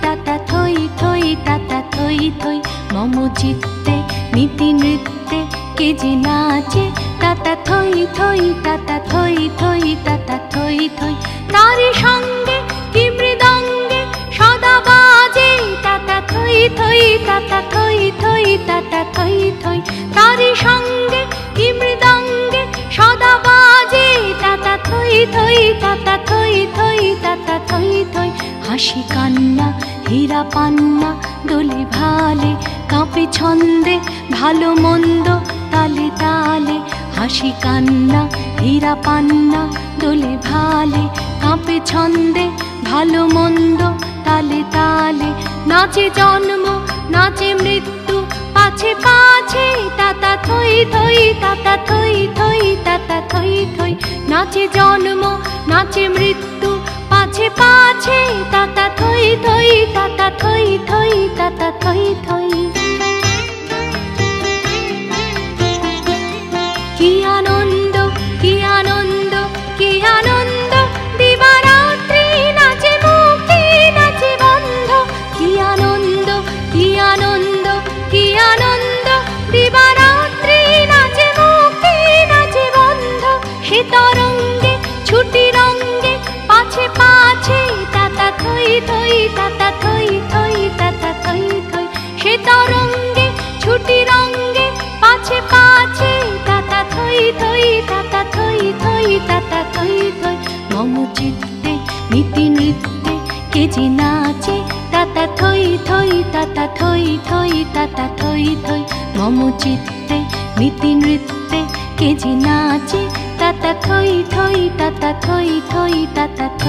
তাতা থই থই তাতা থই থই। মম চিত্তে নীতি নৃত্যে কে যে নাচে, তাতা থই থই তাতা থই থই তাতা থই থই। তারি সঙ্গে কি মৃদঙ্গে সদা বাজে, তাতা থই থই তাতা থই থই তাতা থই থই। তারি সঙ্গে কি মৃদঙ্গে সদা বাজে, তাতা থই থই তাতা থই থই তাতা থই থই। হাসি কান্না হীরা পান্না দোলে ভালে, কাঁপে ছন্দে ভালো মন্দ তালে তালে। হাসি কান্না হীরা পান্না দোলে ভালে, কাঁপে ছন্দে ভালো মন্দ তালে তালে। নাচে জন্ম নাচে মৃত্যু পাছে পাছে, তাতা থই থই তাতা থই থই তাতা থই থই। নাচে জন্ম নাচে মৃত্যু পাছে পাছে, তাতা থই থই তাতা থই থই তাতা থই থই। কি আনন্দ কি আনন্দ কি আনন্দ, দিবারাত্রি নাচে মুক্তি নাচে বন্ধ। কি আনন্দ কি আনন্দ কি আনন্দ, দিবারাত্রি নাচে মুক্তি নাচে বন্ধ। সে তরঙ্গে ছুটি রঙ্গে পাছে পাছে, তাতা থই থই তাতা থই থই তাতা থই থই। সে তরঙ্গে ছুটি রঙ্গে পাছে পাছে, তাতা থই থই তাতা থই থই তাতা থই থই। মম চিত্তে নীতি নৃত্যে কে যে নাচে, তাতা থই থই তাতা থই থই তাতা থই থই। মম চিত্তে নীতি নৃত্যে কে যে নাচে, তাতা থই থই তাতা থই থই তাতা থই।